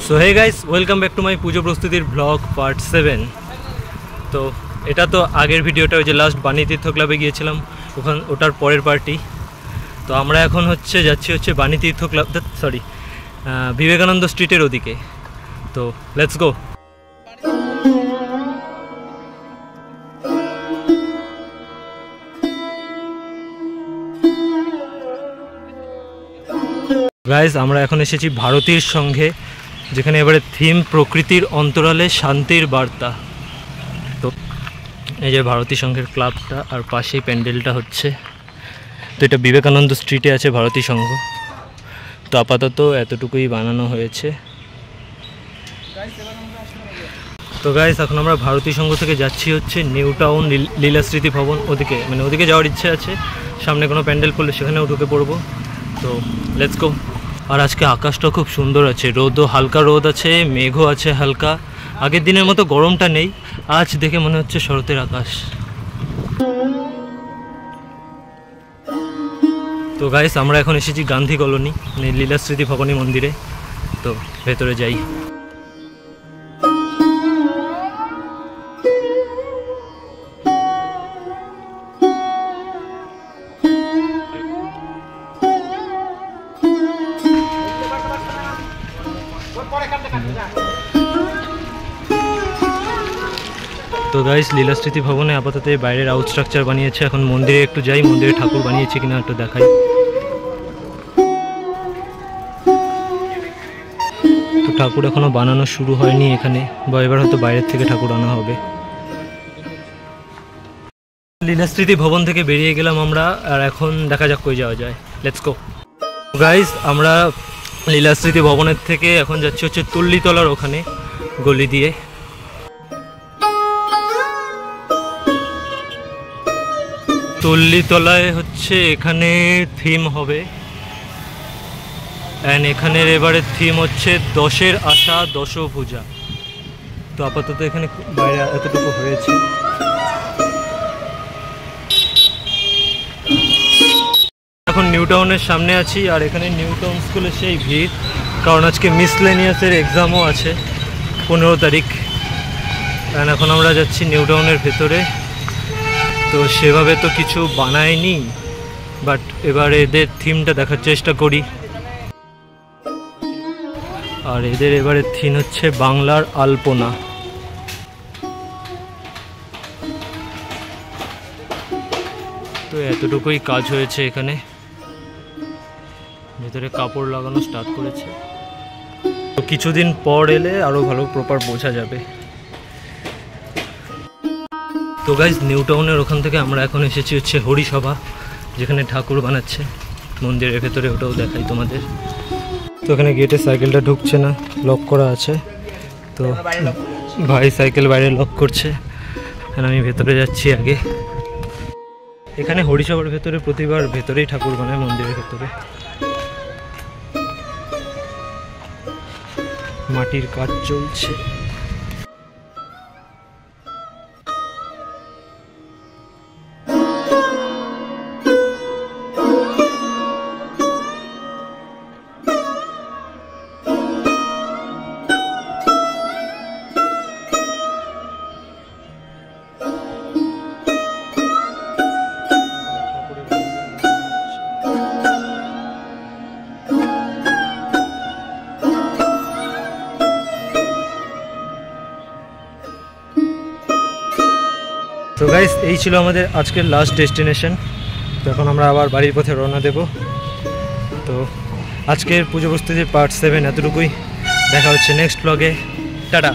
So hey guys, welcome back to my Pujo প্রস্তুতির blog part 7। তো এটা তো আগের ভিডিওটা, ওই যে লাস্ট বাণী তীর্থ ক্লাবে গিয়েছিলাম ওটার পরের পার্টি। তো আমরা এখন যাচ্ছি বাণী তীর্থ ক্লাব, সরি বিবেকানন্দ স্ট্রিটের ওদিকে। তো লেটস গো। গাইস, আমরা এখন এসেছি ভারতীর সঙ্গে, যেখানে এবারে থিম প্রকৃতির অন্তরালে শান্তির বার্তা। তো এই যে ভারতী সংঘের ক্লাবটা, আর পাশেই প্যান্ডেলটা হচ্ছে। তো এটা বিবেকানন্দ স্ট্রিটে আছে ভারতী সংঘ। তো আপাতত এতটুকুই বানানো হয়েছে। তো গাইস, এখন আমরা ভারতী সংঘ থেকে যাচ্ছি নিউ টাউন লীলা স্মৃতি ভবন, ওদিকে যাওয়ার ইচ্ছে আছে। সামনে কোনো প্যান্ডেল করলে সেখানেও ঢুকে পড়বো। তো লেটস গো। আর আজকে আকাশটা খুব সুন্দর আছে, হালকা রোদ আছে, মেঘও আছে হালকা। আগের দিনের মতো গরমটা নেই, আজ দেখে মনে হচ্ছে শরতের আকাশ। তো গাইস, আমরা এখন এসেছি গান্ধী কলোনি, লীলা স্মৃতি ভবনী মন্দিরে। তো ভেতরে যাই। তো গাইস, লীলা স্মৃতি ভবনে আপাতত বাইরের আউট স্ট্রাকচার বানিয়েছে। এখন মন্দিরে একটু যাই, মন্দিরে ঠাকুর বানিয়েছে কিনা একটু দেখাই। তো ঠাকুর এখনো বানানো শুরু হয়নি এখানে, বা এবার হয়তো বাইরের থেকে ঠাকুর আনা হবে। লীলা স্মৃতি ভবন থেকে বেরিয়ে গেলাম আমরা, আর এখন দেখা যাক কই যাওয়া যায়। Let's go. গাইস, আমরা লীলা স্মৃতি ভবনের থেকে এখন যাচ্ছি তুল্লিতলার ওখানে গলি দিয়ে। তুল্লিতলায় এখানে থিম হবে, অ্যান্ড এখানের এবারে থিম হচ্ছে 10-এর আশা দশভুজা। তো আপাতত এখানে বাইরে এতটুকু হয়েছে। এখন নিউ টাউনের সামনে আছি, আর এখানে নিউ টাউন স্কুলে সেই ভিড়, কারণ আজকে মিসলেনিয়াসের এক্সামও আছে 15 তারিখ। অ্যান্ড এখন আমরা যাচ্ছি নিউ টাউনের ভেতরে। তো সেভাবে তো কিছু বানায়নি, বাট এবার এদের থিমটা দেখার চেষ্টা করি। আর এদের এবারে থিম হচ্ছে বাংলার আলপনা। তো এতটুকুই কাজ হয়েছে এখানে, ভেতরে কাপড় লাগানো স্টার্ট করেছে। তো কিছুদিন পর এলে আরো ভালো প্রপার বোঝা যাবে। তো গাইজ, নিউ টাউনের ওখান থেকে আমরা এখন এসেছি হরিসভা, যেখানে ঠাকুর বানাচ্ছে মন্দিরের ভেতরে, ওটাও দেখাই তোমাদের। তো এখানে গেটে সাইকেলটা ঢুকছে না, লক করা আছে। তো ভাই সাইকেল বাইরে লক করছে, আর আমি ভেতরে যাচ্ছি আগে। এখানে হরিসভার ভেতরে প্রতিবার ভেতরেই ঠাকুর বানায় মন্দিরের ভেতরে। মাটির কাজ চলছে। তো গাইস, এই ছিল আমাদের আজকের লাস্ট ডেস্টিনেশন। তো এখন আমরা আবার বাড়ির পথে রওনা দেব। তো আজকের পুজো প্রস্তুতির পার্ট 7 এতটুকুই। দেখা হচ্ছে নেক্সট ব্লগে। টাটা।